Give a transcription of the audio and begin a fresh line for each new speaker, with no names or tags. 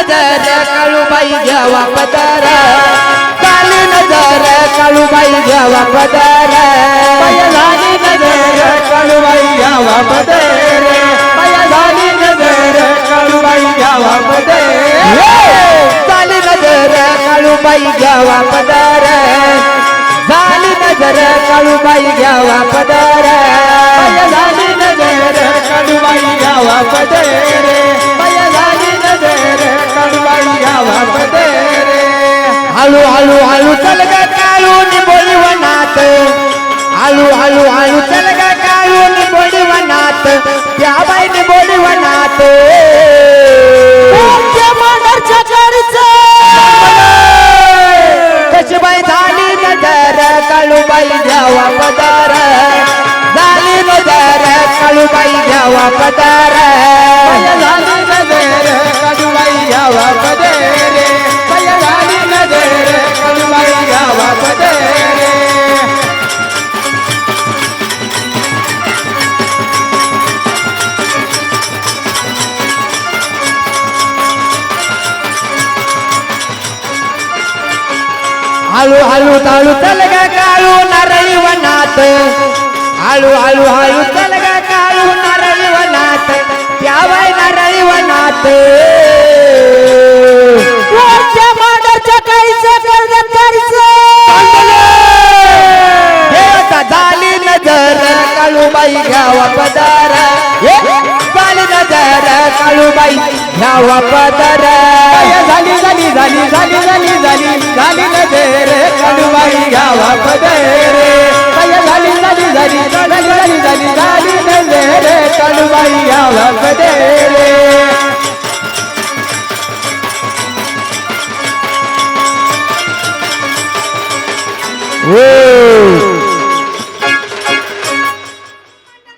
नजर काळूबाई घ्यावा पदर झाली नजर काळूबाई घ्यावा पदर झाली नजर काळूबाई घ्यावा पदर झाली नजर काळूबाई घ्यावा पदर झाली नजर काळूबाई घ्यावा पदर झाली नजर काळूबाई घ्यावा पदर झाली नजर काळूबाई घ्यावा पदर झाली नजर काळूबाई घ्यावा पदर हळू हळू हळू चल ग काळू निबोळी वनात हळू हळू हळू चल ग काळू निबोळी वनात त्या बाई निबोळी वनात कशी बाई झाली नजर काळूबाई घ्यावा पदर झाली नजर काळूबाई घ्यावा पदर झाली नजर काळूबाई घ्यावा पदर झाली नजर काळूबाई घ्यावा पदर हळू हळू ताळू चल ग काळू नारळी वनात हळू हळू हळू चल ग काळू नारळी वनात त्या बाई नारळी वनात झाली नजर काळूबाई घ्यावा पदर झाली नजर काळूबाई घ्यावा पदर झाली झाली झाली झाली झाली झाली झाली नजर काळूबाई घ्यावा पदर झाली झाली झाली झाली झाली झाली झाली नजर काळूबाई घ्यावा पदर हो